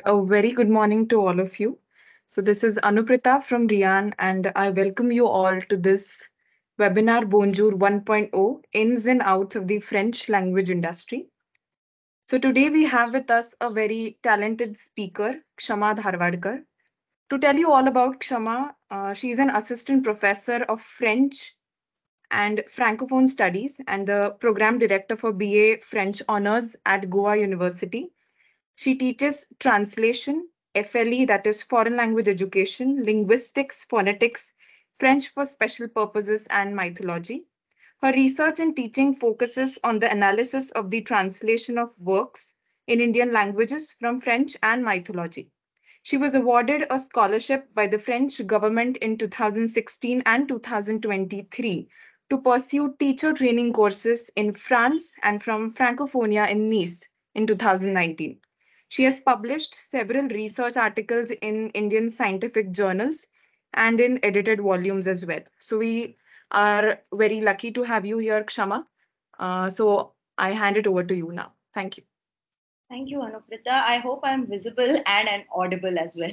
A very good morning to all of you. So, this is Anuprita from Rian, and I welcome you all to this webinar Bonjour 1.0 Ins and Outs of the French Language Industry. So, today we have with us a very talented speaker, Kshama Dharwadkar. To tell you all about Kshama, she's an assistant professor of French and Francophone Studies and the program director for BA French Honors at Goa University. She teaches translation, FLE, that is foreign language education, linguistics, phonetics, French for special purposes, and mythology. Her research and teaching focuses on the analysis of the translation of works in Indian languages from French and mythology. She was awarded a scholarship by the French government in 2016 and 2023 to pursue teacher training courses in France and from Francophonia in Nice in 2019. She has published several research articles in Indian scientific journals and in edited volumes as well. So we are very lucky to have you here, Kshama. So I hand it over to you now. Thank you. Thank you, Anuprita. I hope I'm visible and audible as well.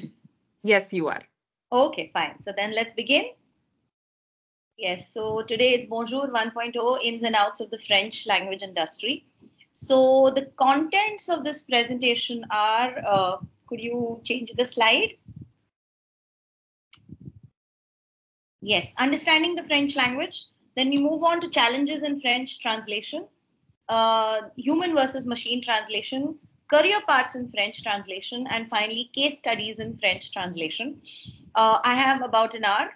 Yes, you are. Okay, fine. So then let's begin. Yes, so today it's Bonjour 1.0 Ins and Outs of the French Language Industry. So the contents of this presentation are, could you change the slide? Yes, understanding the French language. Then we move on to challenges in French translation, human versus machine translation, career paths in French translation, and finally case studies in French translation. I have about an hour,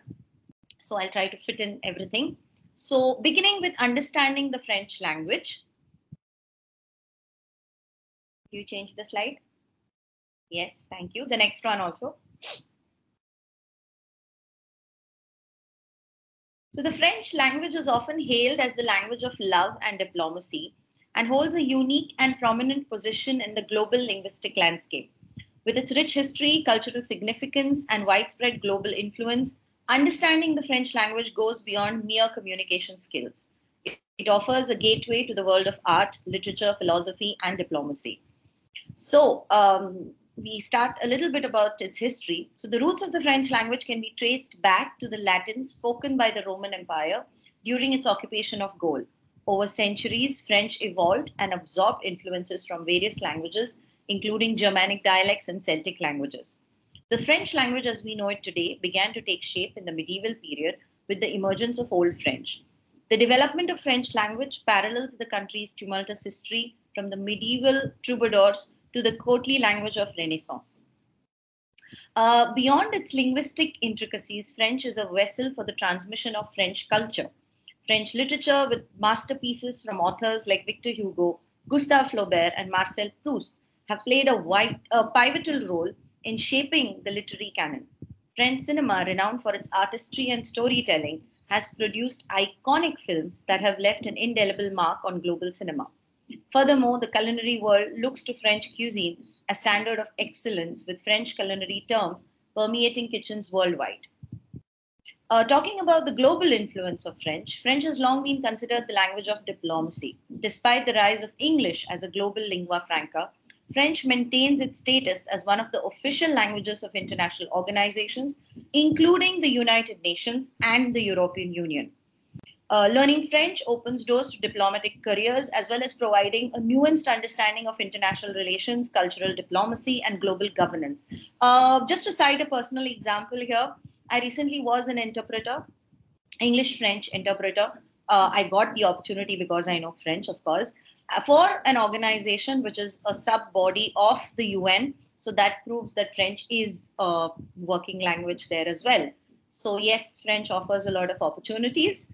so I'll try to fit in everything. So beginning with understanding the French language. You change the slide? Yes, thank you. The next one also. So the French language is often hailed as the language of love and diplomacy and holds a unique and prominent position in the global linguistic landscape. With its rich history, cultural significance, and widespread global influence, understanding the French language goes beyond mere communication skills. It offers a gateway to the world of art, literature, philosophy, and diplomacy. So we start a little bit about its history. So the roots of the French language can be traced back to the Latin spoken by the Roman Empire during its occupation of Gaul. Over centuries, French evolved and absorbed influences from various languages, including Germanic dialects and Celtic languages. The French language as we know it today began to take shape in the medieval period with the emergence of Old French. The development of French language parallels the country's tumultuous history from the medieval troubadours to the courtly language of Renaissance. Beyond its linguistic intricacies, French is a vessel for the transmission of French culture. French literature, with masterpieces from authors like Victor Hugo, Gustave Flaubert, and Marcel Proust, have played a pivotal role in shaping the literary canon. French cinema, renowned for its artistry and storytelling, has produced iconic films that have left an indelible mark on global cinema. Furthermore, the culinary world looks to French cuisine as standard of excellence, with French culinary terms permeating kitchens worldwide. Talking about the global influence of French, French has long been considered the language of diplomacy. Despite the rise of English as a global lingua franca, French maintains its status as one of the official languages of international organizations, including the United Nations and the European Union. Learning French opens doors to diplomatic careers as well as providing a nuanced understanding of international relations, cultural diplomacy, and global governance. Just to cite a personal example here, I recently was an interpreter, English-French interpreter. I got the opportunity because I know French, of course, for an organization which is a sub-body of the UN. So that proves that French is a working language there as well. So yes, French offers a lot of opportunities.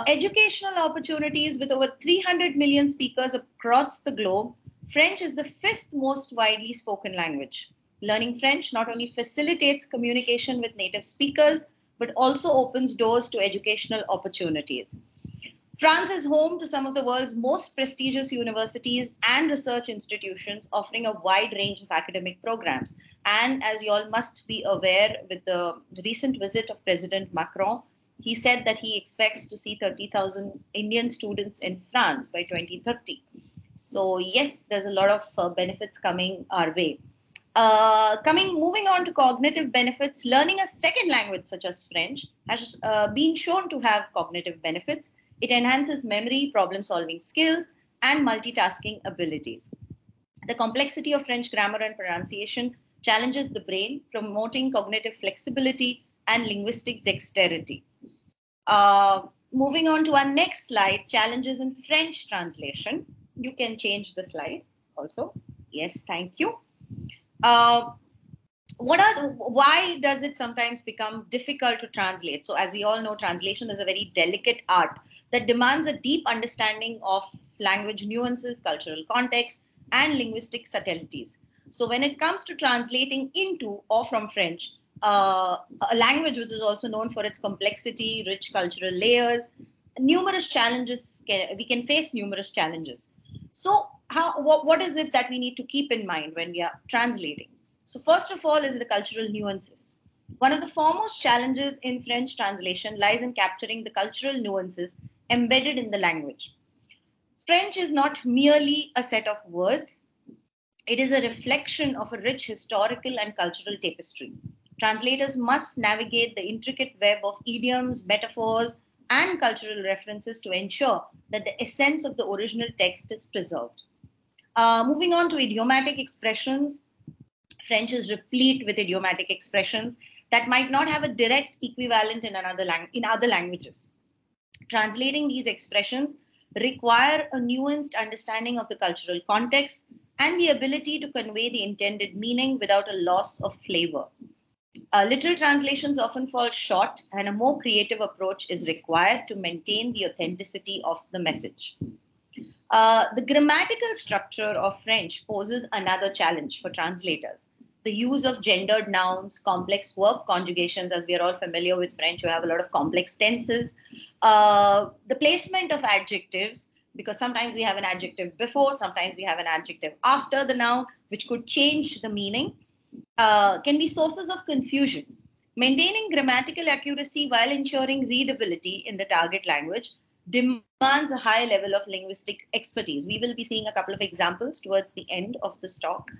Educational opportunities with over 300 million speakers across the globe, French is the fifth most widely spoken language. Learning French not only facilitates communication with native speakers, but also opens doors to educational opportunities. France is home to some of the world's most prestigious universities and research institutions, offering a wide range of academic programs. And as you all must be aware, with the recent visit of President Macron, he said that he expects to see 30,000 Indian students in France by 2030. So yes, there's a lot of benefits coming our way. Moving on to cognitive benefits, learning a second language such as French has been shown to have cognitive benefits. It enhances memory, problem-solving skills, and multitasking abilities. The complexity of French grammar and pronunciation challenges the brain, promoting cognitive flexibility and linguistic dexterity. Moving on to our next slide, challenges in French translation. You can change the slide also. Yes, thank you. Why does it sometimes become difficult to translate? So as we all know, translation is a very delicate art that demands a deep understanding of language nuances, cultural context, and linguistic subtleties. So when it comes to translating into or from French, a language which is also known for its complexity, rich cultural layers, we can face numerous challenges. So what is it that we need to keep in mind when we are translating? So first of all is the cultural nuances. One of the foremost challenges in French translation lies in capturing the cultural nuances embedded in the language. French is not merely a set of words. It is a reflection of a rich historical and cultural tapestry. Translators must navigate the intricate web of idioms, metaphors, and cultural references to ensure that the essence of the original text is preserved. Moving on to idiomatic expressions, French is replete with idiomatic expressions that might not have a direct equivalent in other languages. Translating these expressions require a nuanced understanding of the cultural context and the ability to convey the intended meaning without a loss of flavor. Literal translations often fall short, and a more creative approach is required to maintain the authenticity of the message. The grammatical structure of French poses another challenge for translators. The use of gendered nouns, complex verb conjugations, as we are all familiar with French, you have a lot of complex tenses. The placement of adjectives, because sometimes we have an adjective before, sometimes we have an adjective after the noun, which could change the meaning, can be sources of confusion. Maintaining grammatical accuracy while ensuring readability in the target language demands a high level of linguistic expertise. We will be seeing a couple of examples towards the end of this talk.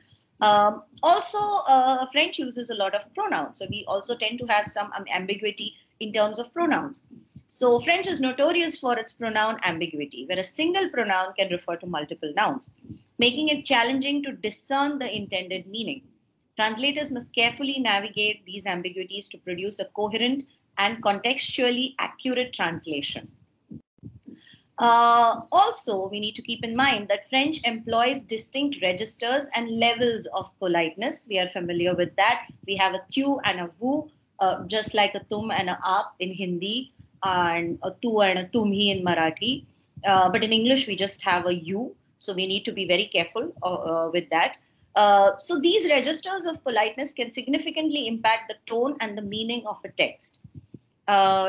French uses a lot of pronouns, so we also tend to have some ambiguity in terms of pronouns. So French is notorious for its pronoun ambiguity, where a single pronoun can refer to multiple nouns, making it challenging to discern the intended meaning. Translators must carefully navigate these ambiguities to produce a coherent and contextually accurate translation. Also, we need to keep in mind that French employs distinct registers and levels of politeness. We are familiar with that. We have a tu and a vu, just like a tum and a aap in Hindi, and a tu and a tumhi in Marathi. But in English, we just have a you. So we need to be very careful with that. So these registers of politeness can significantly impact the tone and the meaning of a text.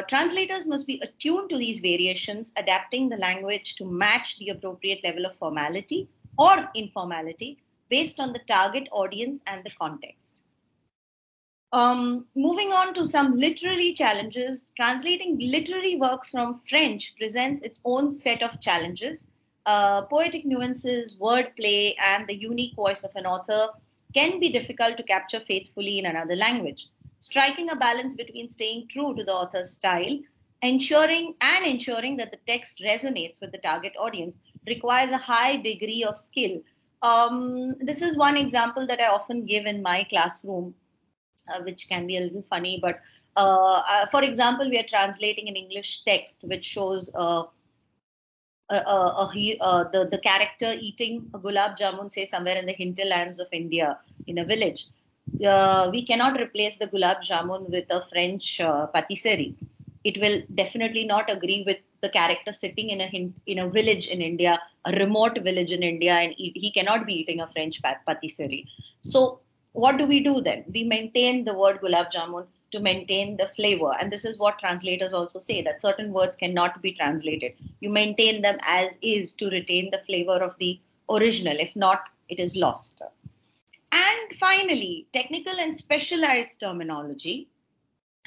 Translators must be attuned to these variations, adapting the language to match the appropriate level of formality or informality based on the target audience and the context. Moving on to some literary challenges, translating literary works from French presents its own set of challenges. Poetic nuances, wordplay, and the unique voice of an author can be difficult to capture faithfully in another language. Striking a balance between staying true to the author's style, ensuring that the text resonates with the target audience requires a high degree of skill. This is one example that I often give in my classroom, which can be a little funny, but for example, we are translating an English text which shows the character eating a gulab jamun, say somewhere in the hinterlands of India in a village. We cannot replace the gulab jamun with a French patisserie. It will definitely not agree with the character sitting in a village in India, a remote village in India, and he cannot be eating a French patisserie. So what do we do then? We maintain the word gulab jamun to maintain the flavor. And this is what translators also say, that certain words cannot be translated. You maintain them as is to retain the flavor of the original. If not, it is lost. And finally, technical and specialized terminology.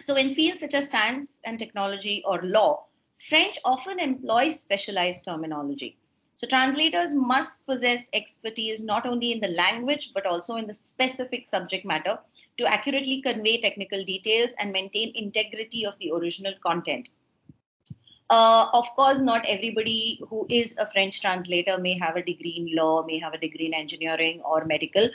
So in fields such as science and technology or law, French often employs specialized terminology. So translators must possess expertise not only in the language, but also in the specific subject matter to accurately convey technical details and maintain integrity of the original content. Of course, not everybody who is a French translator may have a degree in law, may have a degree in engineering or medical.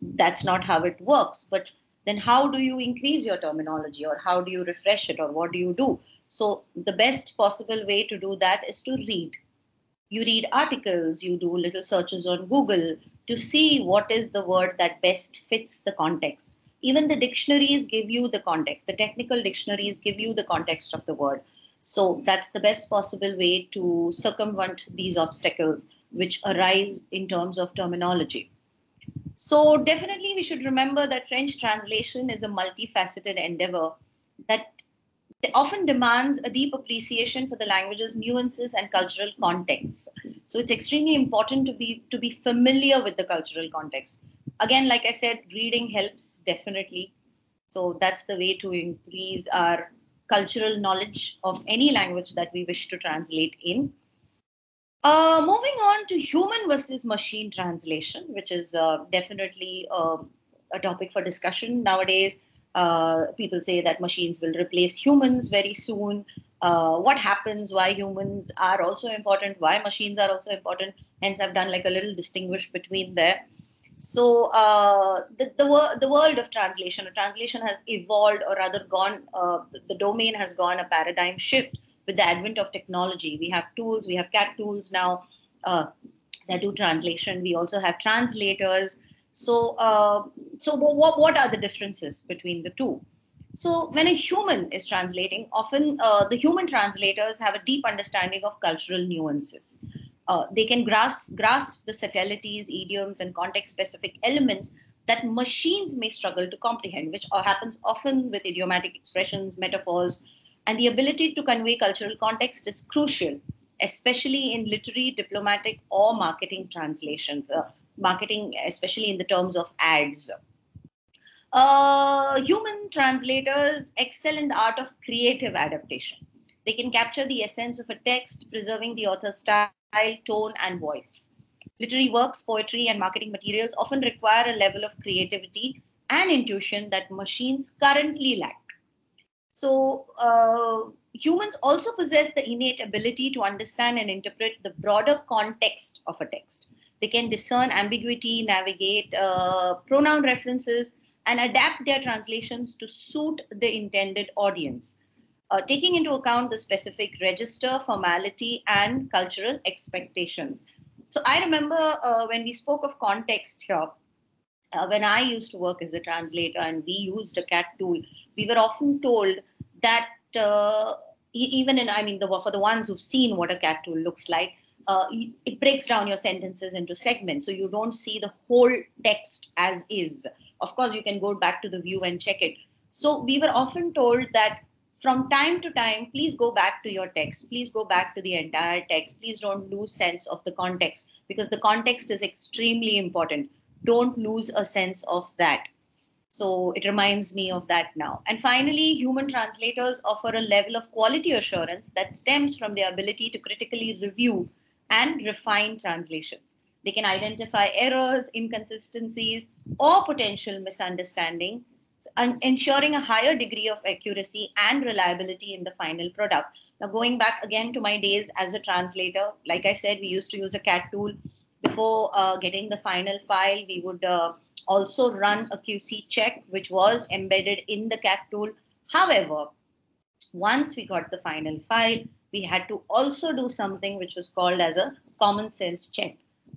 That's not how it works. But then, how do you increase your terminology, or how do you refresh it, or what do you do? So, the best possible way to do that is to read. You read articles, you do little searches on Google to see what is the word that best fits the context. Even the dictionaries give you the context, the technical dictionaries give you the context of the word. So that's the best possible way to circumvent these obstacles which arise in terms of terminology. So definitely we should remember that French translation is a multifaceted endeavor that often demands a deep appreciation for the language's nuances and cultural contexts. So it's extremely important to be familiar with the cultural context. Again, like I said, reading helps definitely. So that's the way to increase our cultural knowledge of any language that we wish to translate in. Moving on to human versus machine translation, which is definitely a topic for discussion nowadays. People say that machines will replace humans very soon. What happens? Why humans are also important? Why machines are also important? Hence, I've done like a little distinguish between there. So the world of translation, or translation has evolved, or rather gone. The domain has gone a paradigm shift with the advent of technology. We have tools. We have cat tools now that do translation. We also have translators. So what are the differences between the two? So when a human is translating, often the human translators have a deep understanding of cultural nuances. They can grasp the subtleties, idioms, and context-specific elements that machines may struggle to comprehend, which happens often with idiomatic expressions, metaphors, and the ability to convey cultural context is crucial, especially in literary, diplomatic, or marketing translations. Marketing, especially in the terms of ads. Human translators excel in the art of creative adaptation. They can capture the essence of a text, preserving the author's style, tone, and voice. Literary works, poetry, and marketing materials often require a level of creativity and intuition that machines currently lack. So, humans also possess the innate ability to understand and interpret the broader context of a text. They can discern ambiguity, navigate pronoun references, and adapt their translations to suit the intended audience, taking into account the specific register, formality, and cultural expectations. So, I remember when we spoke of context here, when I used to work as a translator and we used a cat tool, we were often told that even in, I mean, for the ones who've seen what a cat tool looks like, it breaks down your sentences into segments. So you don't see the whole text as is. Of course, you can go back to the view and check it. So we were often told that from time to time, please go back to your text. Please go back to the entire text. Please don't lose sense of the context, because the context is extremely important. Don't lose a sense of that. So it reminds me of that now. And finally, human translators offer a level of quality assurance that stems from their ability to critically review and refine translations. They can identify errors, inconsistencies, or potential misunderstanding, ensuring a higher degree of accuracy and reliability in the final product. Now, going back again to my days as a translator, like I said, we used to use a cat tool. Before getting the final file, we would also run a QC check, which was embedded in the cat tool. However, once we got the final file, we had to also do something which was called as a common sense check,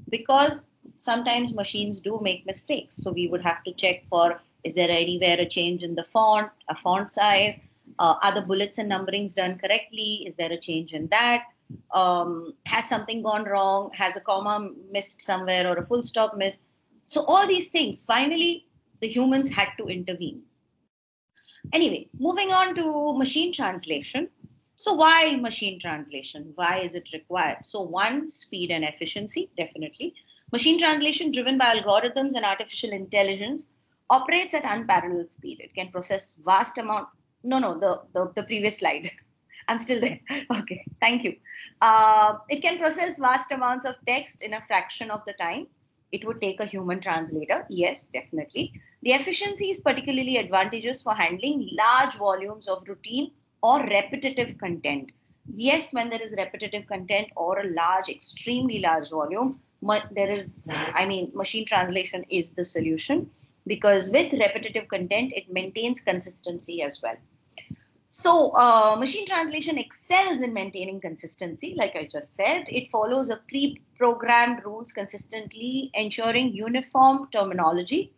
because sometimes machines do make mistakes. So we would have to check for, is there anywhere a change in the font, a font size? Are the bullets and numberings done correctly? Is there a change in that? Has something gone wrong? Has a comma missed somewhere or a full stop missed? So all these things, finally, the humans had to intervene. Anyway, moving on to machine translation. So why machine translation? Why is it required? So one, speed and efficiency, definitely. Machine translation driven by algorithms and artificial intelligence operates at unparalleled speed. It can process vast amount. No, the previous slide. I'm still there. Okay, thank you. It can process vast amounts of text in a fraction of the time it would take a human translator. Yes, definitely. The efficiency is particularly advantageous for handling large volumes of routine or repetitive content. Yes, when there is repetitive content or a large, extremely large volume, machine translation is the solution, because with repetitive content, it maintains consistency as well. So, machine translation excels in maintaining consistency. Like I just said, it follows a pre-programmed rules consistently, ensuring uniformity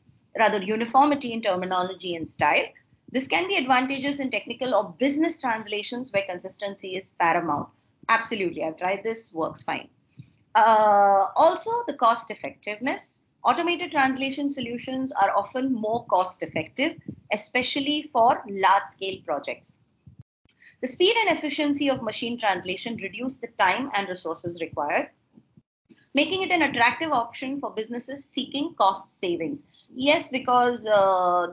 in terminology and style. This can be advantageous in technical or business translations where consistency is paramount. Absolutely, I've tried this, works fine. Also, the cost effectiveness. Automated translation solutions are often more cost effective, especially for large scale projects. The speed and efficiency of machine translation reduce the time and resources required, making it an attractive option for businesses seeking cost savings. Yes, because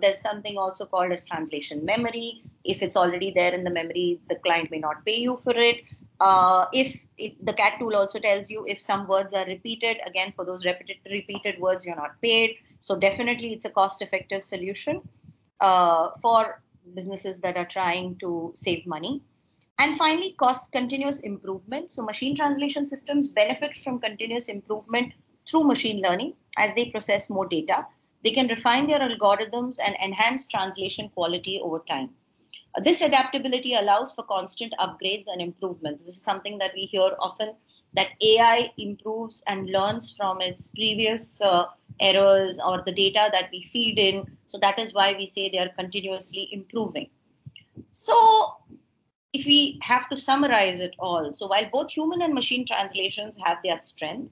there's something also called as translation memory. If it's already there in the memory, the client may not pay you for it. If the CAT tool also tells you if some words are repeated, again, for those repeated words, you're not paid. So definitely it's a cost-effective solution for businesses that are trying to save money. And finally, cost continuous improvement. So machine translation systems benefit from continuous improvement through machine learning as they process more data. They can refine their algorithms and enhance translation quality over time. This adaptability allows for constant upgrades and improvements. This is something that we hear often, that AI improves and learns from its previous errors or the data that we feed in. So that is why we say they are continuously improving. So if we have to summarize it all, so while both human and machine translations have their strength,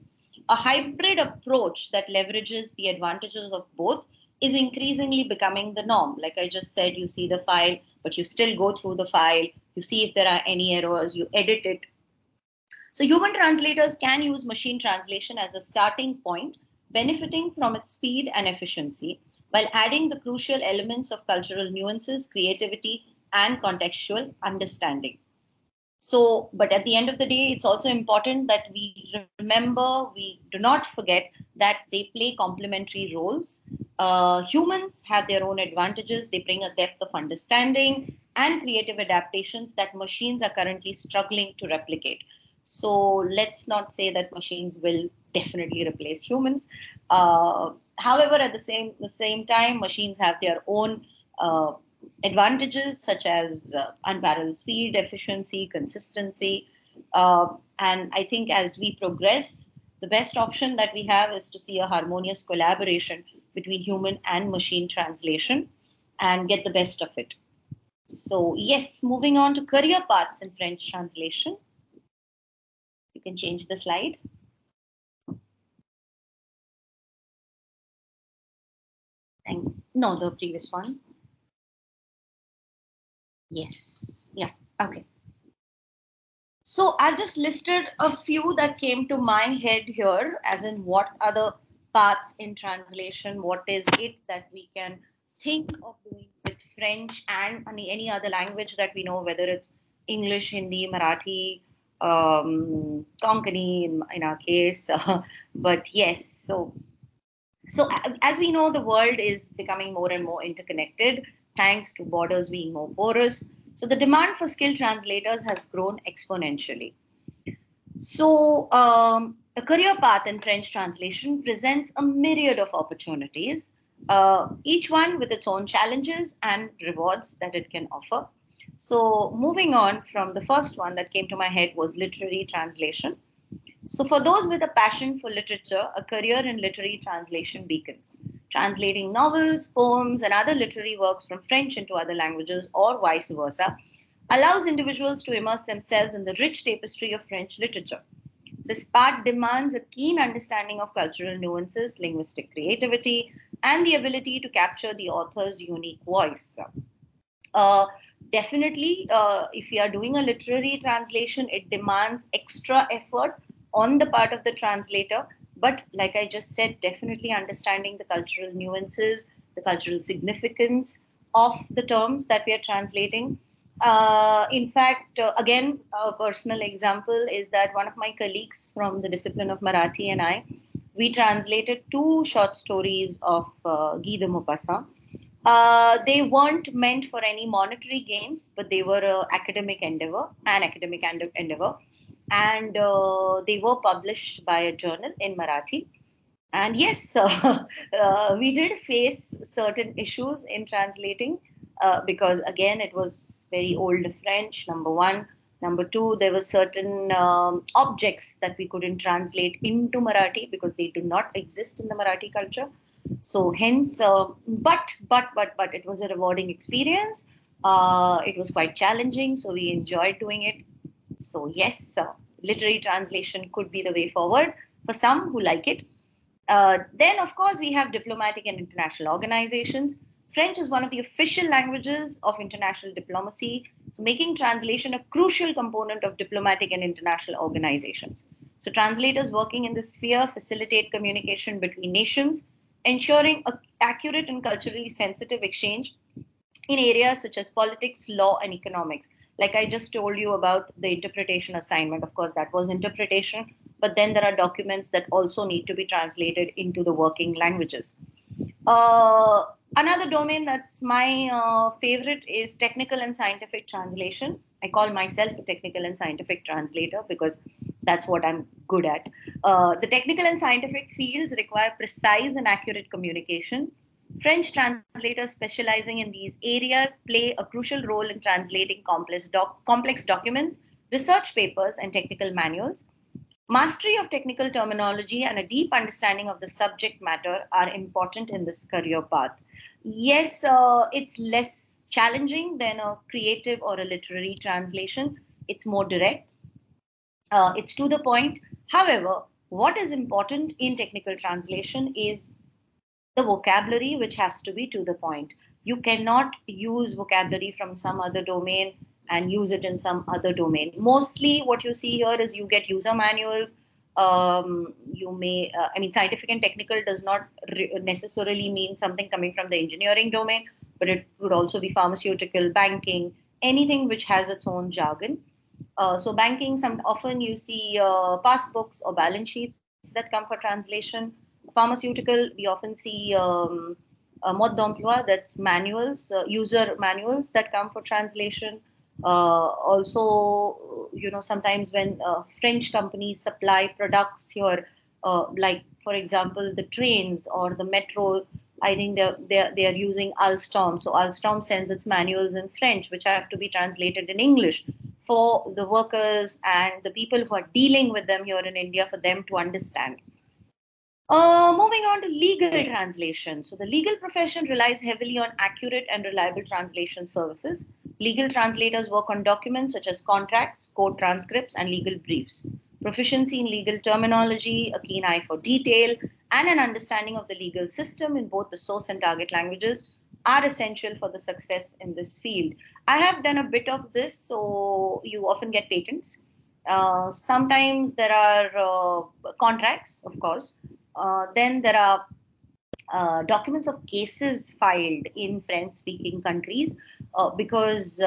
a hybrid approach that leverages the advantages of both is increasingly becoming the norm. Like I just said, you see the file, but you still go through the file, you see if there are any errors, you edit it. So human translators can use machine translation as a starting point, benefiting from its speed and efficiency, while adding the crucial elements of cultural nuances, creativity, and contextual understanding. So, but at the end of the day, it's also important that we remember, we do not forget that they play complementary roles. Humans have their own advantages. They bring a depth of understanding and creative adaptations that machines are currently struggling to replicate. So let's not say that machines will definitely replace humans. However, at the same time, machines have their own advantages such as unparalleled speed, efficiency, consistency. And I think as we progress, the best option that we have is to see a harmonious collaboration between human and machine translation and get the best of it. So yes, moving on to career paths in French translation. You can change the slide. No, the previous one. Yes. Yeah. Okay. So I just listed a few that came to my head here, as in what are the paths in translation, what is it that we can think of doing with French and any other language that we know, whether it's English, Hindi, Marathi, Konkani in our case. But yes, so as we know, the world is becoming more and more interconnected thanks to borders being more porous. So the demand for skilled translators has grown exponentially. So a career path in French translation presents a myriad of opportunities, each one with its own challenges and rewards that it can offer. So moving on from the first one that came to my head was literary translation. So, for those with a passion for literature, a career in literary translation beacons. Translating novels, poems, and other literary works from French into other languages or vice versa allows individuals to immerse themselves in the rich tapestry of French literature. This path demands a keen understanding of cultural nuances, linguistic creativity, and the ability to capture the author's unique voice. Uh, Definitely, if you are doing a literary translation, it demands extra effort on the part of the translator. But like I just said, definitely understanding the cultural nuances, the cultural significance of the terms that we are translating. In fact, again, a personal example is that one of my colleagues from the discipline of Marathi and I, we translated two short stories of Guy de Maupassant. They weren't meant for any monetary gains, but they were an academic endeavor, and they were published by a journal in Marathi. And yes, we did face certain issues in translating because, again, it was very old French, number one. Number two, there were certain objects that we couldn't translate into Marathi because they do not exist in the Marathi culture. So hence, but it was a rewarding experience. It was quite challenging, so we enjoyed doing it. So yes, literary translation could be the way forward for some who like it. Then, of course, we have diplomatic and international organizations. French is one of the official languages of international diplomacy, so making translation a crucial component of diplomatic and international organizations. So, translators working in this sphere facilitate communication between nations, ensuring accurate and culturally sensitive exchange in areas such as politics, law, and economics. Like I just told you about the interpretation assignment, of course, that was interpretation, but then there are documents that also need to be translated into the working languages. Uh, Another domain that's my favorite is technical and scientific translation. I call myself a technical and scientific translator because that's what I'm good at. The technical and scientific fields require precise and accurate communication. French translators specializing in these areas play a crucial role in translating complex documents, research papers, and technical manuals. Mastery of technical terminology and a deep understanding of the subject matter are important in this career path. Yes, it's less challenging than a creative or a literary translation. It's more direct, it's to the point. However, what is important in technical translation is the vocabulary, which has to be to the point. You cannot use vocabulary from some other domain and use it in some other domain. Mostly, what you see here is you get user manuals. I mean, scientific and technical does not necessarily mean something coming from the engineering domain, but it would also be pharmaceutical, banking, anything which has its own jargon. So banking, some often you see passbooks or balance sheets that come for translation. Pharmaceutical, we often see mode d'emploi, that's manuals, user manuals that come for translation. Also, sometimes when French companies supply products here, like for example, the trains or the metro, I think they are using Alstom. So Alstom sends its manuals in French, which have to be translated in English for the workers and the people who are dealing with them here in India for them to understand. Moving on to legal translation. So, the legal profession relies heavily on accurate and reliable translation services. Legal translators work on documents such as contracts, court transcripts, and legal briefs. Proficiency in legal terminology, a keen eye for detail, and an understanding of the legal system in both the source and target languages are essential for the success in this field. I have done a bit of this, so you often get patents. Sometimes there are contracts, of course. Then there are documents of cases filed in French speaking countries because,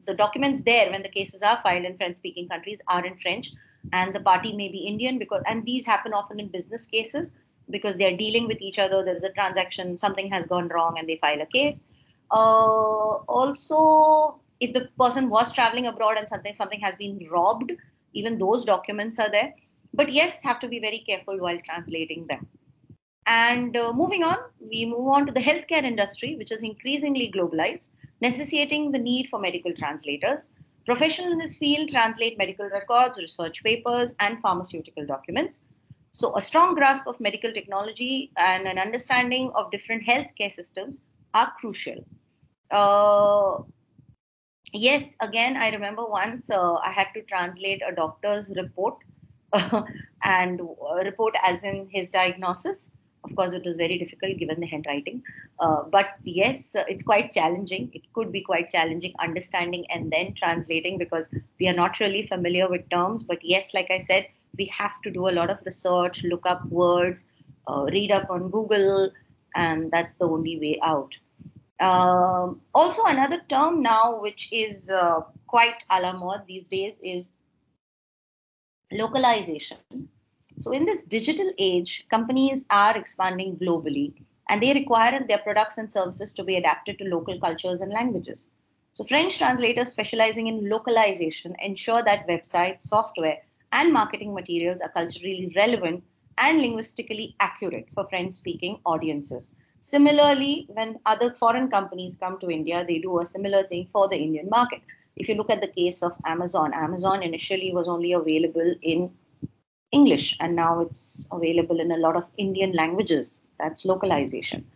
the documents there when the cases are filed in French speaking countries are in French and the party may be Indian and these happen often in business cases because they are dealing with each other. There is a transaction, something has gone wrong and they file a case. Also, if the person was traveling abroad and something has been robbed, even those documents are there. But yes, have to be very careful while translating them. And moving on, we move on to the healthcare industry, which is increasingly globalized, necessitating the need for medical translators. Professionals in this field translate medical records, research papers, and pharmaceutical documents. So, a strong grasp of medical technology and an understanding of different healthcare systems are crucial. Uh, yes, again, I remember once I had to translate a doctor's report and report as in his diagnosis. Of course, it was very difficult given the handwriting. But yes, it's quite challenging. It could be quite challenging understanding and then translating because we are not really familiar with terms. But yes, like I said, we have to do a lot of research, look up words, read up on Google, and that's the only way out. Also, another term now which is quite a la mode these days is localization. So, in this digital age, companies are expanding globally and they require their products and services to be adapted to local cultures and languages. So, French translators specializing in localization ensure that websites, software, and marketing materials are culturally relevant and linguistically accurate for French speaking audiences. Similarly, when other foreign companies come to India, they do a similar thing for the Indian market. If you look at the case of Amazon, Amazon initially was only available in English, and now it's available in a lot of Indian languages. That's localization.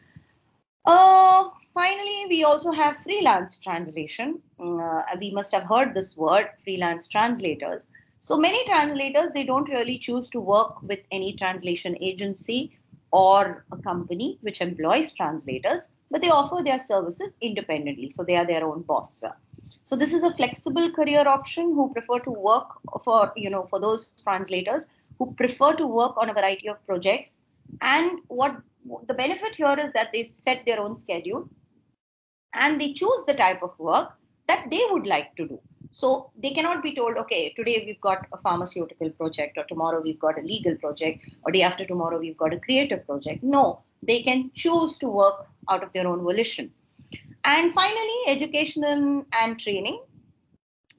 Finally, we also have freelance translation. We must have heard this word, freelance translators. So many translators, they don't really choose to work with any translation agency or a company which employs translators, but they offer their services independently. So they are their own boss. So this is a flexible career option who prefer to work for those translators who prefer to work on a variety of projects. And what the benefit here is that they set their own schedule and they choose the type of work that they would like to do. So they cannot be told, okay, today we've got a pharmaceutical project, or tomorrow we've got a legal project, or day after tomorrow we've got a creative project. No, they can choose to work out of their own volition. And finally, education and training.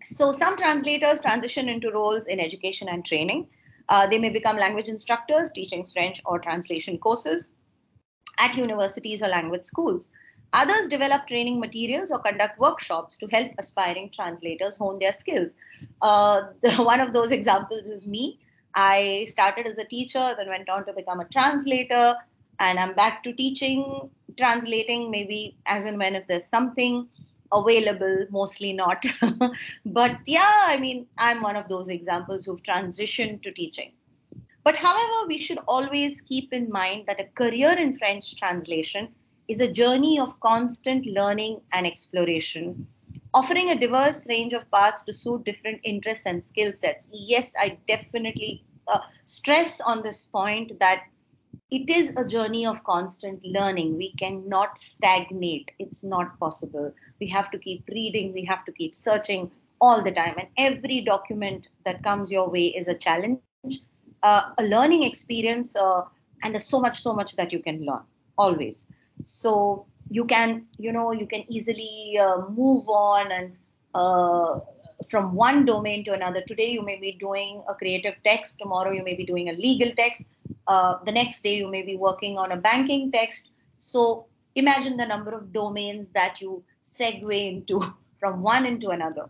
So some translators transition into roles in education and training. They may become language instructors, teaching French or translation courses at universities or language schools. Others develop training materials or conduct workshops to help aspiring translators hone their skills. One of those examples is me. I started as a teacher, then went on to become a translator, and I'm back to teaching, translating, maybe as and when if there's something available, mostly not. But yeah, I mean, I'm one of those examples who've transitioned to teaching. But however, we should always keep in mind that a career in French translation is a journey of constant learning and exploration, offering a diverse range of paths to suit different interests and skill sets. Yes, I definitely stress on this point that it is a journey of constant learning. We cannot stagnate. It's not possible. We have to keep reading, we have to keep searching all the time. And every document that comes your way is a challenge, a learning experience, and there's so much that you can learn always. So you can easily move on and from one domain to another. Today you may be doing a creative text, tomorrow you may be doing a legal text, the next day you may be working on a banking text. So imagine the number of domains that you segue into from one into another.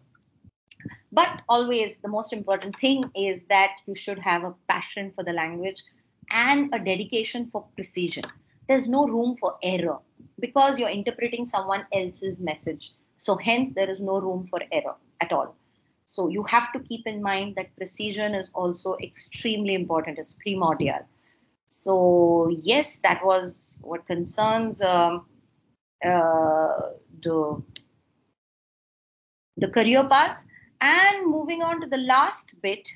But always, the most important thing is that you should have a passion for the language and a dedication for precision. There's no room for error because you're interpreting someone else's message. So, hence, there is no room for error at all. So, you have to keep in mind that precision is also extremely important, it's primordial. So, yes, that was what concerns the career paths. And moving on to the last bit,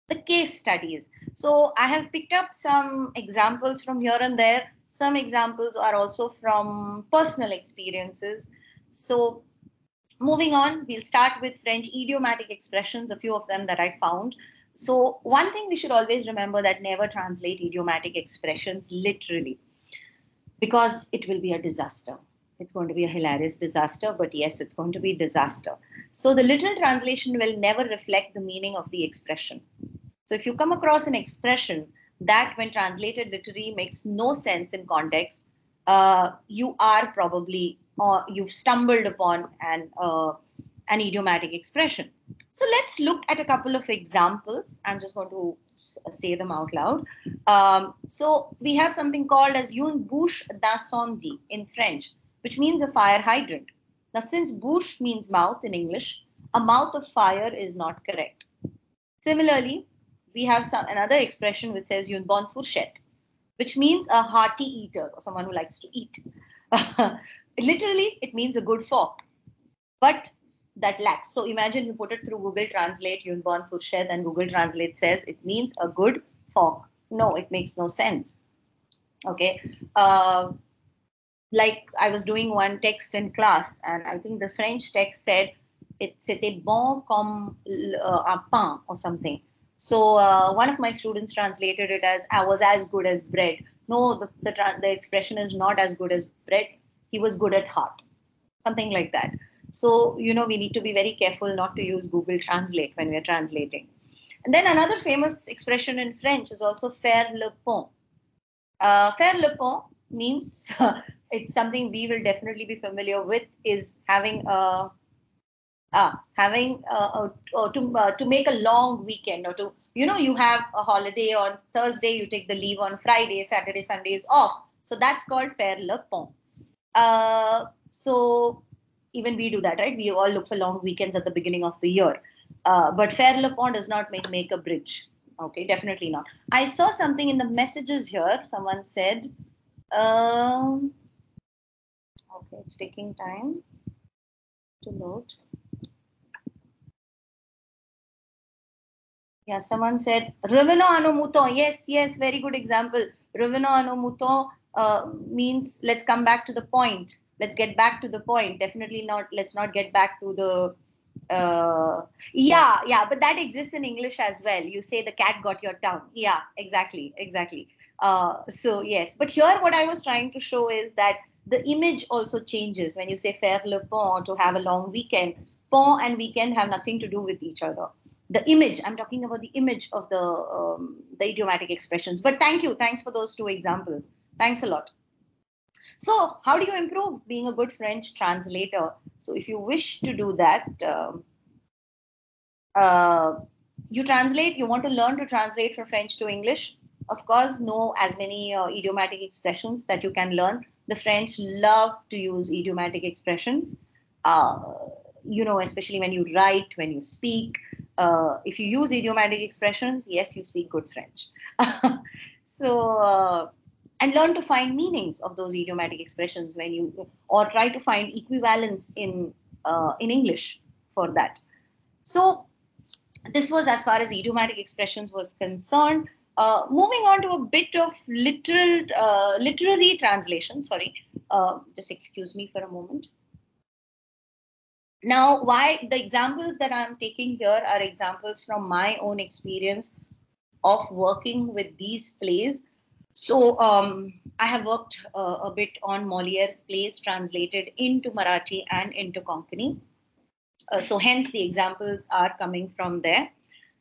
the case studies. So I have picked up some examples from here and there. Some examples are also from personal experiences. So moving on, we'll start with French idiomatic expressions, a few of them that I found. So one thing we should always remember that never translate idiomatic expressions literally, because it will be a disaster. It's going to be a hilarious disaster, but yes, it's going to be disaster. So the literal translation will never reflect the meaning of the expression. So if you come across an expression that, when translated literally, makes no sense in context, you are probably you've stumbled upon an idiomatic expression. So let's look at a couple of examples. I'm just going to say them out loud. So we have something called as une bouche d'incendie in French, which means a fire hydrant. Now, since bouche means mouth in English, a mouth of fire is not correct. Similarly, we have another expression which says une bonne fourchette, which means a hearty eater or someone who likes to eat. Literally, it means a good fork, but that lacks. So imagine you put it through Google Translate, une bonne fourchette, and Google Translate says it means a good fork. No, it makes no sense. Okay. like I was doing one text in class, and I think the French text said c'était bon comme un pain or something. So one of my students translated it as I was as good as bread. No, the expression is not as good as bread. He was good at heart, something like that. So we need to be very careful not to use Google Translate when we are translating. And then another famous expression in French is also faire le pont. Faire le pont means it's something we will definitely be familiar with, is having to make a long weekend, or to you have a holiday on Thursday, you take the leave on Friday, Saturday, Sunday is off. So that's called faire le pont. So even we do that, right? We all look for long weekends at the beginning of the year. But faire le pont does not make a bridge. Okay, definitely not. I saw something in the messages here. Someone said, okay, it's taking time to load. Yeah, someone said, Reveno ano muto. Yes, very good example. Reveno ano muto means let's come back to the point. Let's get back to the point. Definitely not, let's not get back to the yeah, but that exists in English as well. You say the cat got your tongue. Yeah, exactly. So yes, but here what I was trying to show is that the image also changes when you say faire le pont, to have a long weekend. Pont and weekend have nothing to do with each other. The image, I'm talking about the image of the idiomatic expressions. But thanks for those two examples. Thanks a lot. So how do you improve being a good French translator? So if you wish to do that, you want to learn to translate from French to English. Of course, know as many idiomatic expressions that you can learn. The French love to use idiomatic expressions, especially when you write, when you speak. If you use idiomatic expressions, yes, you speak good French. So, and learn to find meanings of those idiomatic expressions or try to find equivalence in English for that. So this was as far as idiomatic expressions was concerned. Moving on to a bit of literary translation. Sorry, just excuse me for a moment. Now, why the examples that I'm taking here are examples from my own experience of working with these plays. So I have worked a bit on Moliere's plays translated into Marathi and into Konkani. So hence the examples are coming from there.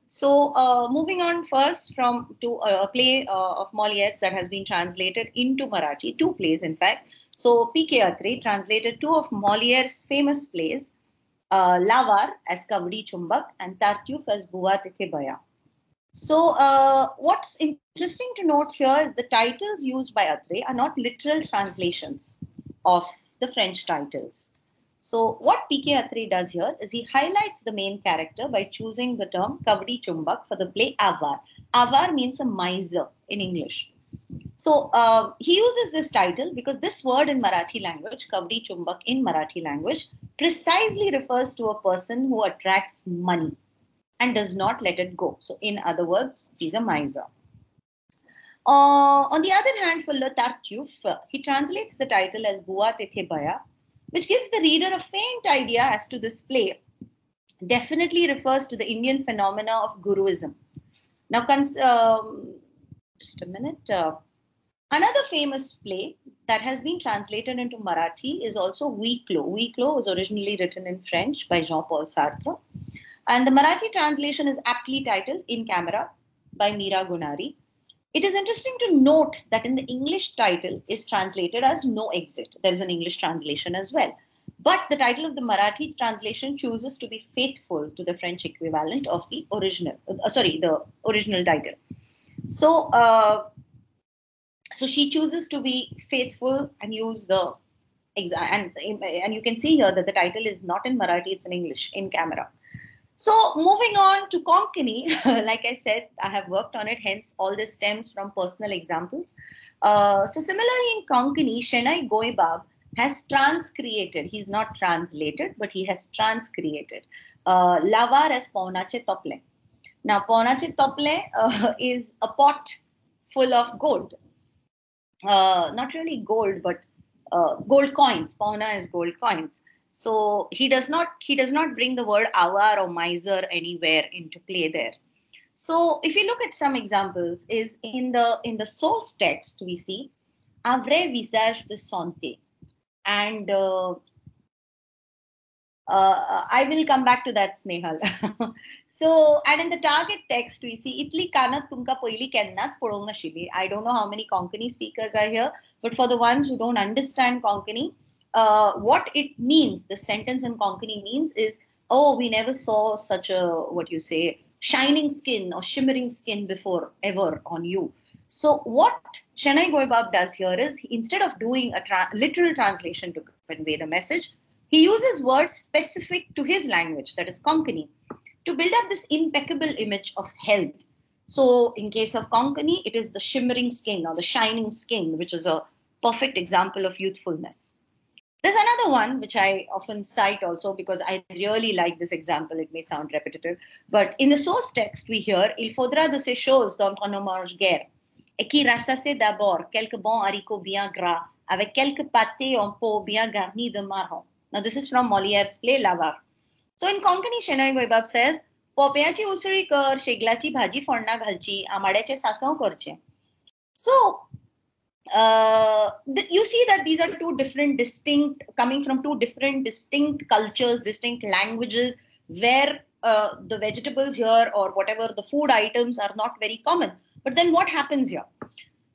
So moving on first to a play of Moliere's that has been translated into Marathi, two plays in fact. So P.K. Atre translated two of Moliere's famous plays, Lavar as Kavdi Chumbak and Tartuffe as Bua Tithe Baya. So what's interesting to note here is the titles used by Atre are not literal translations of the French titles. So what P.K. Atre does here is he highlights the main character by choosing the term Kavdi Chumbak for the play Avar. Avar means a miser in English. So he uses this title because this word in Marathi language, Kavdi Chumbak in Marathi language, precisely refers to a person who attracts money and does not let it go. So in other words, he's a miser. On the other hand, for Le Tartuffe, he translates the title as Bua Tithe Baya, which gives the reader a faint idea as to this play. Definitely refers to the Indian phenomena of Guruism. Now, just a minute. Another famous play that has been translated into Marathi is also Huis Clos. Huis Clos was originally written in French by Jean-Paul Sartre. And the Marathi translation is aptly titled In Camera by Meera Gunari. It is interesting to note that in the English title is translated as No Exit. There is an English translation as well. But the title of the Marathi translation chooses to be faithful to the French equivalent of the original, the original title. So she chooses to be faithful and use the and you can see here that the title is not in Marathi, it's in English, In Camera. So moving on to Konkani, like I said, I have worked on it, hence all this stems from personal examples. So similarly in Konkani, Shenoi Goembab has transcreated, he's not translated, but he has transcreated Lavar as Paunache Tople. Now Paunache Tople is a pot full of gold. Not really gold, but gold coins. Pauna is gold coins. So he does not bring the word awar or miser anywhere into play there. So if you look at some examples, is in the source text we see un vrai visage de santé, and I will come back to that, Snehal. So, and in the target text, we see Itli kanat tumka poili kennats podong nashili. I don't know how many Konkani speakers are here, but for the ones who don't understand Konkani, what it means, the sentence in Konkani means is, oh, we never saw such a, what you say, shining skin or shimmering skin before ever on you. So, what Shenoi Goembab does here is, instead of doing a literal translation to convey the message, he uses words specific to his language, that is Konkani, to build up this impeccable image of health. So, in case of Konkani, it is the shimmering skin or the shining skin, which is a perfect example of youthfulness. There's another one which I often cite also because I really like this example. It may sound repetitive, but in the source text we hear Il faudra de ces choses dont on ne mange guère, et qui rassassent d'abord quelques bons haricots bien gras avec quelques pâtés en pot bien garnis de marron. Now this is from Molière's play Lavar. So in Konkani, Shenoi Goembab says, पोप्याची उसळी कर, शेगलाची भाजी फोडणा घालची, आमाड्याचे सासव करचे. So you see that these are coming from two different distinct cultures, distinct languages, where the vegetables here or whatever the food items are not very common. But then what happens here?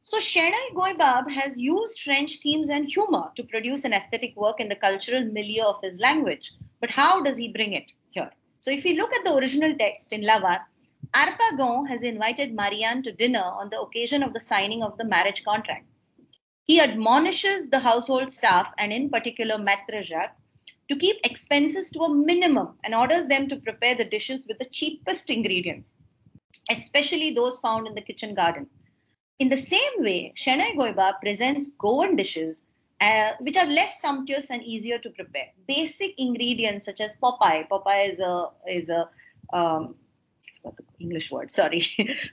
So Shenoi Goembab has used French themes and humor to produce an aesthetic work in the cultural milieu of his language. But how does he bring it here? So if you look at the original text in Lavar, Arpagon has invited Marianne to dinner on the occasion of the signing of the marriage contract. He admonishes the household staff, and in particular Maitre Jacques, to keep expenses to a minimum and orders them to prepare the dishes with the cheapest ingredients, especially those found in the kitchen garden. In the same way, Shenoi Goembab presents Goan dishes which are less sumptuous and easier to prepare. Basic ingredients such as Popeye. Popeye is a English word, sorry.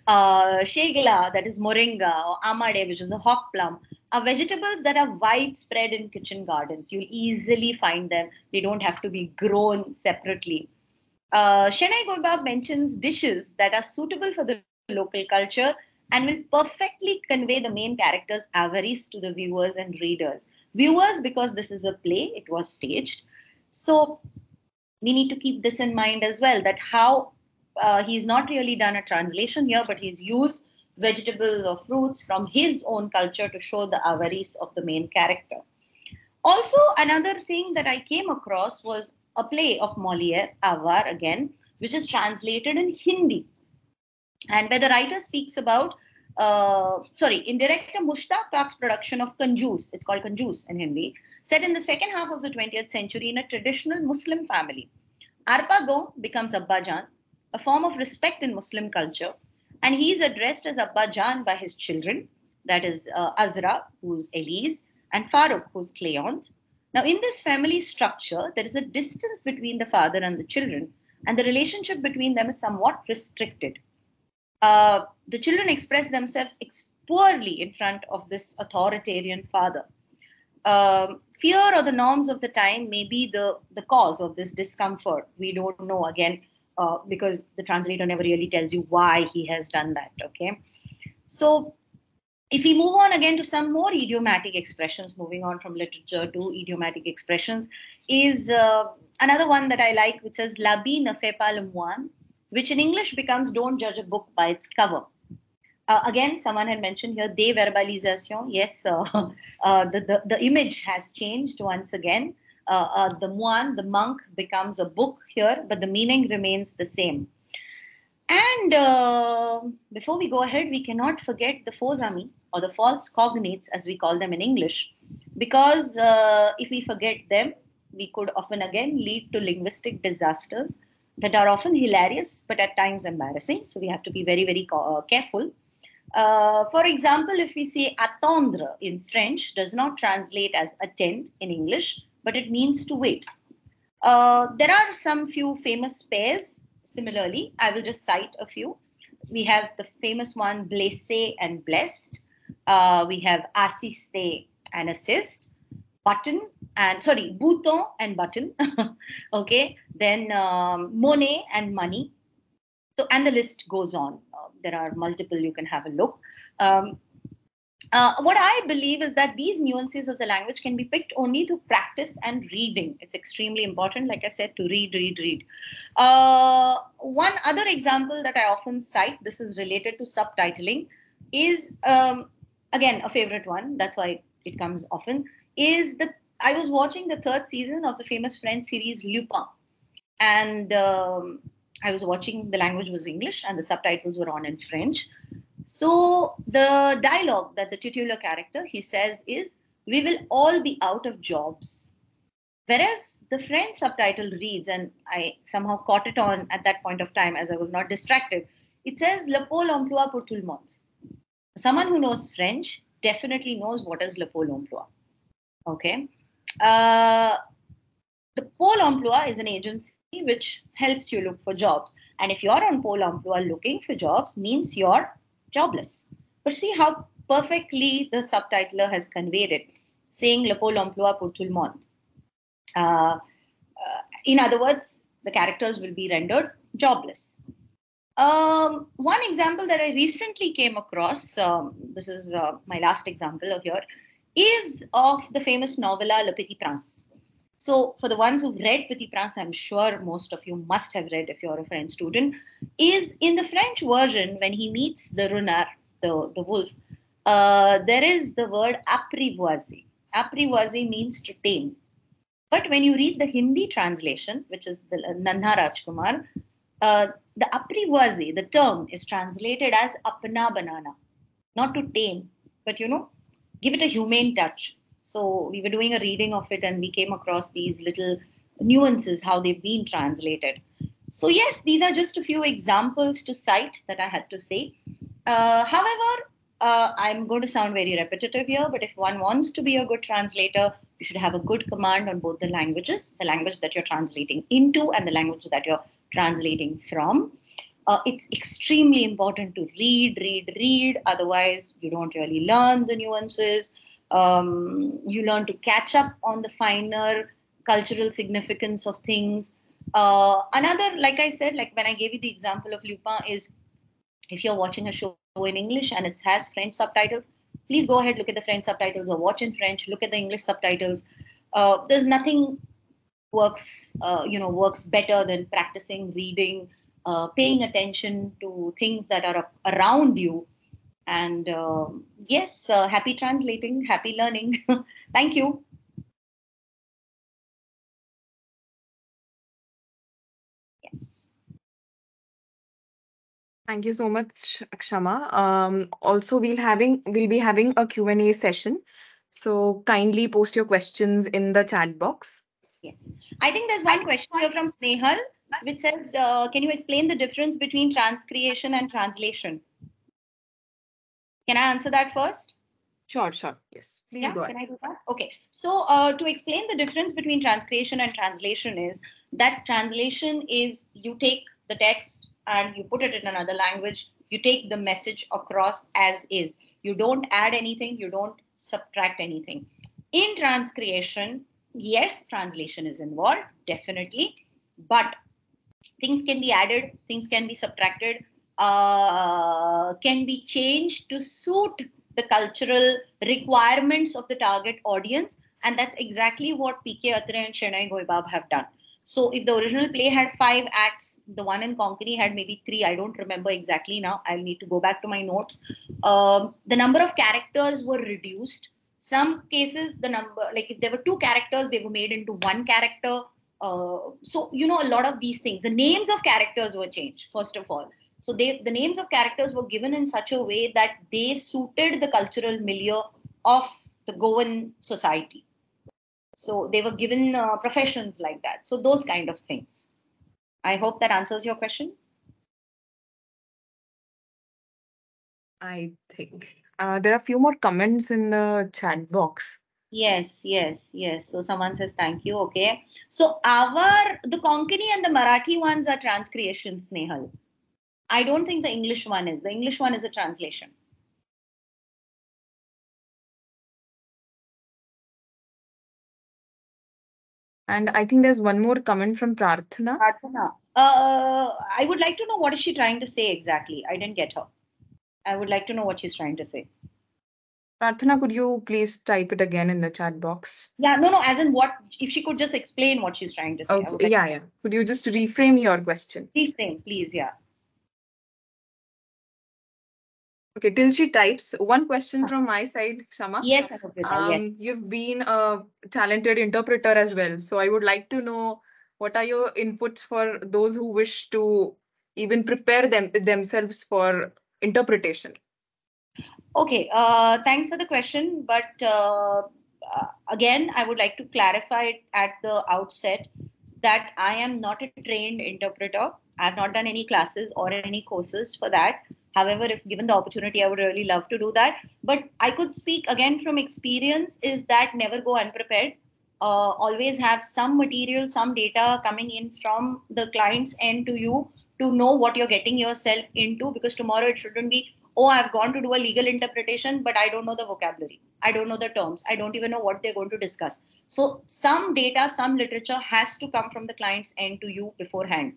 Shegla, that is moringa, or amade, which is a hawk plum, are vegetables that are widespread in kitchen gardens. You'll easily find them. They don't have to be grown separately. Shenoi Goembab mentions dishes that are suitable for the local culture and will perfectly convey the main character's avarice to the viewers and readers. Viewers, because this is a play, it was staged. So we need to keep this in mind as well, that how he's not really done a translation here, but he's used vegetables or fruits from his own culture to show the avarice of the main character. Also, another thing that I came across was a play of Molière, Avar again, which is translated in Hindi, and where the writer speaks about, in director Mushtaq Kaq's production of Kanjoos, it's called Kanjoos in Hindi, set in the second half of the 20th century in a traditional Muslim family. Arpagon becomes Abba Jan, a form of respect in Muslim culture, and he is addressed as Abba Jan by his children, that is Azra, who's Elise, and Farooq, who's Cleont. Now, in this family structure, there is a distance between the father and the children, and the relationship between them is somewhat restricted. The children express themselves poorly in front of this authoritarian father. Fear or the norms of the time may be the cause of this discomfort. We don't know, again, because the translator never really tells you why he has done that, okay? So if we move on again to some more idiomatic expressions, moving on from literature to idiomatic expressions, is another one that I like, which says l'habit ne fait pas le moine, which in English becomes don't judge a book by its cover. Again, someone had mentioned here, deverbalisation. Yes, the image has changed once again. The moine, the monk, becomes a book here, but the meaning remains the same. And before we go ahead, we cannot forget the faux amis, or the false cognates, as we call them in English, because if we forget them, we could often again lead to linguistic disasters that are often hilarious, but at times embarrassing. So we have to be very, very careful. For example, if we say attendre in French, does not translate as attend in English, but it means to wait. There are some few famous pairs. Similarly, I will just cite a few. We have the famous one, blessé and blessed. We have assister and assist. button and sorry, bouton and button. Okay, then money and money. So, and the list goes on. There are multiple, you can have a look. Um, what I believe is that these nuances of the language can be picked only through practice and reading. It's extremely important, like I said, to read, read, read. One other example that I often cite, this is related to subtitling, is again a favorite one. That's why it comes often. Is the I was watching the third season of the famous French series Lupin, and I was watching. The language was English, and the subtitles were on in French. So the dialogue that the titular character he says is, "We will all be out of jobs." Whereas the French subtitle reads, and I somehow caught it on at that point of time as I was not distracted. It says, "Le pôle emploi pour tout le monde." Someone who knows French definitely knows what is le pôle emploi. Okay. Uh, the Pôle emploi is an agency which helps you look for jobs. And if you're on Pôle emploi looking for jobs, means you're jobless. But see how perfectly the subtitler has conveyed it, saying le Pôle emploi pour tout le monde. In other words, the characters will be rendered jobless. One example that I recently came across, this is my last example of here, is of the famous novella Le Petit Prince. So, for the ones who've read Petit Prince, I'm sure most of you must have read if you're a French student, is in the French version, when he meets the renard, the wolf, there is the word apprivoiser. Apprivoiser means to tame. But when you read the Hindi translation, which is the Nannha Rajkumar, the apprivoiser, the term is translated as apna banana, not to tame, but give it a humane touch. So we were doing a reading of it and we came across these little nuances, how they've been translated. So yes, these are just a few examples to cite that I had to say. However, I'm going to sound very repetitive here, but if one wants to be a good translator, you should have a good command on both the languages, the language that you're translating into and the language that you're translating from. It's extremely important to read, read, read. Otherwise, you don't really learn the nuances. You learn to catch up on the finer cultural significance of things. Another, like I said, like when I gave you the example of Lupin, is if you're watching a show in English and it has French subtitles, please go ahead, look at the French subtitles or watch in French, look at the English subtitles. There's nothing works better than practicing reading, paying attention to things that are around you. And yes, happy translating, happy learning. Thank you. Thank you so much, Kshama. Also, we'll be having a Q&A session. So kindly post your questions in the chat box. Yes. I think there's one question here from Snehal, which says, can you explain the difference between transcreation and translation? Can I answer that first? Sure. Yes. Please go ahead. Can I do that? Okay. So to explain the difference between transcreation and translation is that translation is you take the text and you put it in another language. You take the message across as is. You don't add anything. You don't subtract anything. In transcreation, yes, translation is involved, definitely. But things can be added, things can be subtracted, can be changed to suit the cultural requirements of the target audience. And that's exactly what PK Atre and Shenoi Goembab have done. So if the original play had 5 acts, the one in Konkani had maybe 3. I don't remember exactly now. I'll need to go back to my notes. The number of characters were reduced. Some cases, the number, like if there were 2 characters, they were made into 1 character. So, a lot of these things, the names of characters were changed, first of all. So the names of characters were given in such a way that they suited the cultural milieu of the Goan society. So they were given professions like that. So those kind of things. I hope that answers your question. I think there are a few more comments in the chat box. Yes. So someone says thank you. Okay. So the Konkani and the Marathi ones are transcreations, Snehal. I don't think the English one is. The English one is a translation. And I think there's one more comment from Prarthana. Prarthana. I would like to know what is she trying to say exactly. I didn't get her. I would like to know what she's trying to say. Prarthana, could you please type it again in the chat box? Yeah, no, as in what, if she could just explain what she's trying to say. I would Okay, like yeah. Could you just reframe your question? reframe, please, yeah. Okay, till she types, one question from my side, Kshama. Yes, Anuprita, yes. You've been a talented interpreter as well. So I would like to know what are your inputs for those who wish to even prepare themselves for interpretation? Okay, thanks for the question. But again, I would like to clarify it at the outset that I am not a trained interpreter. I have not done any classes or any courses for that. However, if given the opportunity, I would really love to do that. But I could speak again from experience is that never go unprepared. Always have some material, some data coming in from the client's end to you to know what you're getting yourself into, because tomorrow it shouldn't be, oh, I've gone to do a legal interpretation, but I don't know the vocabulary. I don't know the terms. I don't even know what they're going to discuss. So some data, some literature has to come from the client's end to you beforehand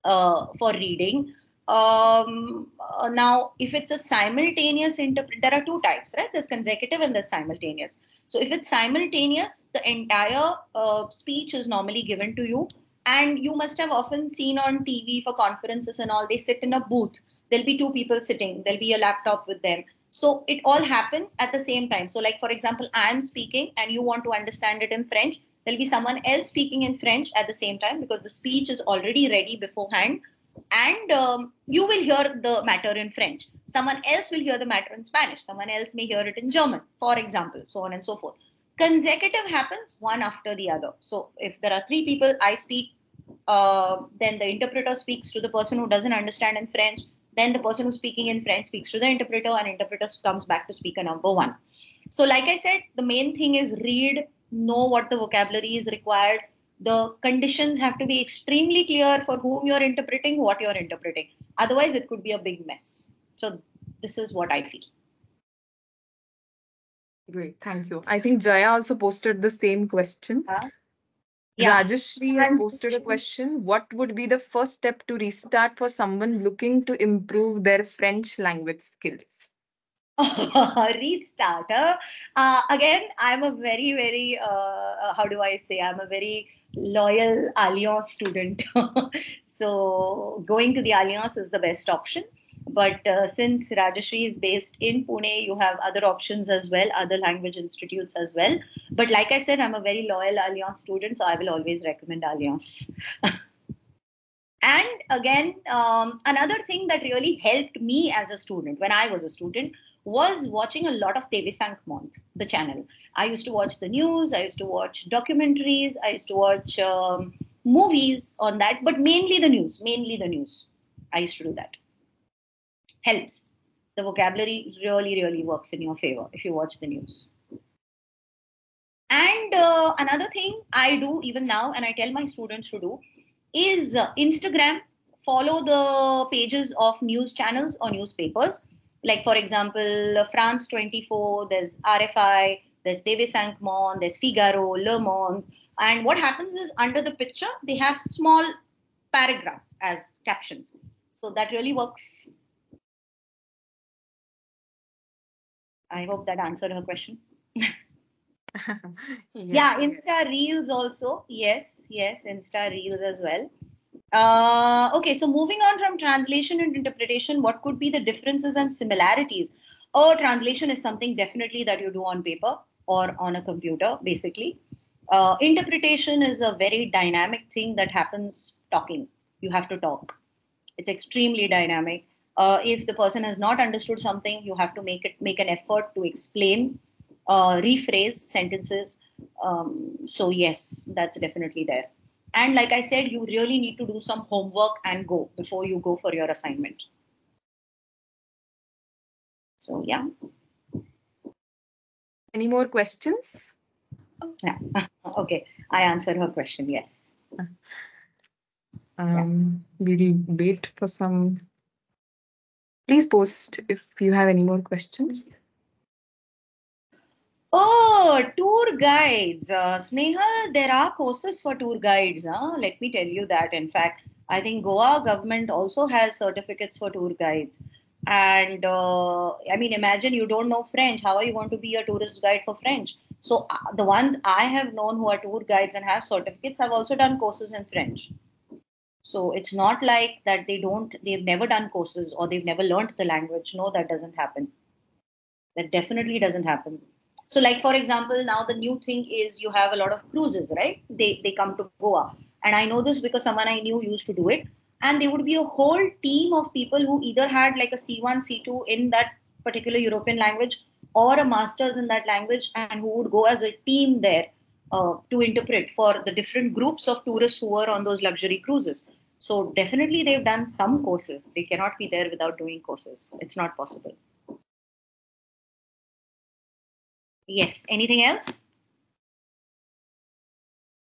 for reading. Now, if it's a simultaneous interpret, there are two types, right? There's consecutive and there's simultaneous. So if it's simultaneous, the entire speech is normally given to you. And you must have often seen on TV for conferences and all, they sit in a booth. There'll be two people sitting, there'll be a laptop with them. So it all happens at the same time. So, like, for example, I'm speaking and you want to understand it in French. There'll be someone else speaking in French at the same time because the speech is already ready beforehand. And you will hear the matter in French. Someone else will hear the matter in Spanish. Someone else may hear it in German, for example, so on and so forth. Consecutive happens one after the other. So if there are three people, I speak, then the interpreter speaks to the person who doesn't understand in French. Then the person who's speaking in French speaks to the interpreter, and interpreter comes back to speaker number one. So, like I said, the main thing is read, know what the vocabulary is required. The conditions have to be extremely clear for whom you're interpreting, what you're interpreting. Otherwise, it could be a big mess. So, this is what I feel. Great, thank you. I think Jaya also posted the same question. Yeah. Rajashri has posted a question. What would be the first step to restart for someone looking to improve their French language skills? Restart. Again, I'm a very, very, how do I say, I'm a very loyal Alliance student. So going to the Alliance is the best option. But since Rajashri is based in Pune, you have other options as well, other language institutes as well. But like I said, I'm a very loyal Alliance student, so I will always recommend Alliance. And again, another thing that really helped me as a student when I was a student was watching a lot of TV Sank Month, the channel. I used to watch the news, I used to watch documentaries, I used to watch movies on that, but mainly the news, mainly the news. I used to do that. Helps. The vocabulary really, really works in your favor if you watch the news. And another thing I do even now, and I tell my students to do, is Instagram. Follow the pages of news channels or newspapers. Like, for example, France 24, there's RFI, there's TV Cinq Monde, there's Figaro, Le Monde. And what happens is under the picture, they have small paragraphs as captions. So that really works. I hope that answered her question. Yeah, Insta Reels also. Yes, Insta Reels as well. Okay, so moving on from translation and interpretation, what could be the differences and similarities? Oh, translation is something definitely that you do on paper or on a computer, basically. Interpretation is a very dynamic thing that happens talking. You have to talk. It's extremely dynamic. If the person has not understood something, you have to make an effort to explain, rephrase sentences. So yes, that's definitely there. And like I said, you really need to do some homework and go before you go for your assignment. So yeah. Any more questions? Yeah. Okay, I answered her question. Yes. We'll wait for some. Please post if you have any more questions. Oh, tour guides. Snehal, there are courses for tour guides. Let me tell you that. In fact, I think Goa government also has certificates for tour guides. And I mean, imagine you don't know French. How are you going to be a tourist guide for French? So the ones I have known who are tour guides and have certificates have also done courses in French. So it's not like that they've never done courses or they've never learned the language. No, that doesn't happen. That definitely doesn't happen. So, like for example, now the new thing is you have a lot of cruises, right? They come to Goa, and I know this because someone I knew used to do it, and there would be a whole team of people who either had like a C1, C2 in that particular European language or a master's in that language, and who would go as a team there to interpret for the different groups of tourists who were on those luxury cruises. So definitely they've done some courses. They cannot be there without doing courses. It's not possible. Yes. Anything else?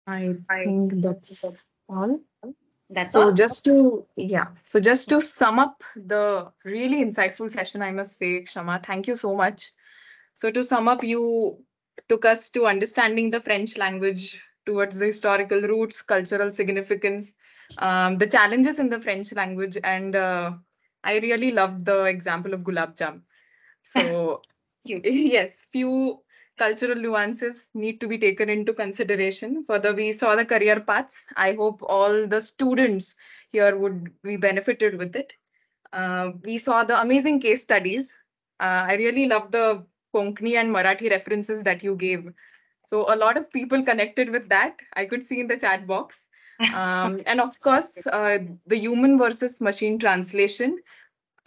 I think that's all. That's So all? just to sum up the really insightful session, I must say, Kshama, thank you so much. So to sum up, you took us to understanding the French language towards the historical roots, cultural significance, the challenges in the French language, and I really loved the example of gulab jam. So You. yes, few cultural nuances need to be taken into consideration. Further, we saw the career paths. I hope all the students here would be benefited with it. We saw the amazing case studies. I really love the Konkani and Marathi references that you gave. So a lot of people connected with that. I could see in the chat box. And of course, the human versus machine translation.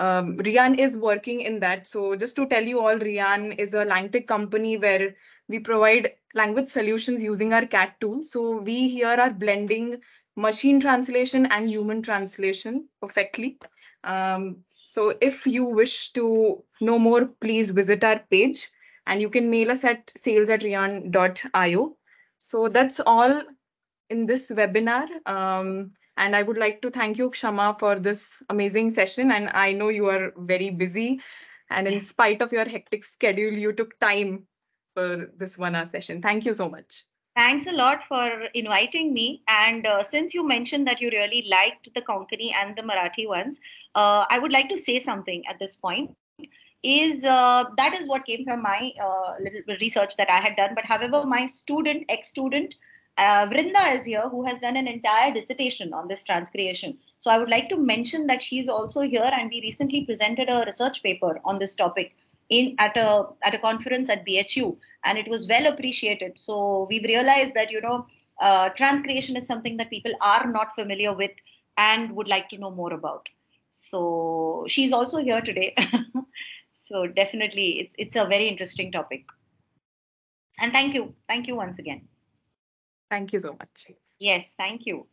Rian is working in that. So just to tell you all, Rian is a Langtech company where we provide language solutions using our CAT tool. So we here are blending machine translation and human translation perfectly. So if you wish to know more, please visit our page and you can mail us at sales@rian.io. So that's all in this webinar. And I would like to thank you, Kshama, for this amazing session. And I know you are very busy. And in spite of your hectic schedule, you took time for this 1 hour session. Thank you so much. Thanks a lot for inviting me. And since you mentioned that you really liked the Konkani and the Marathi ones, I would like to say something at this point. That is what came from my little research that I had done. But however, my ex-student, Vrinda is here, who has done an entire dissertation on this transcreation. So I would like to mention that she is also here, and we recently presented a research paper on this topic at a conference at BHU, and it was well appreciated. So we've realized that transcreation is something that people are not familiar with and would like to know more about. So she's also here today. So definitely, it's a very interesting topic. And thank you once again. Thank you so much. Yes, thank you.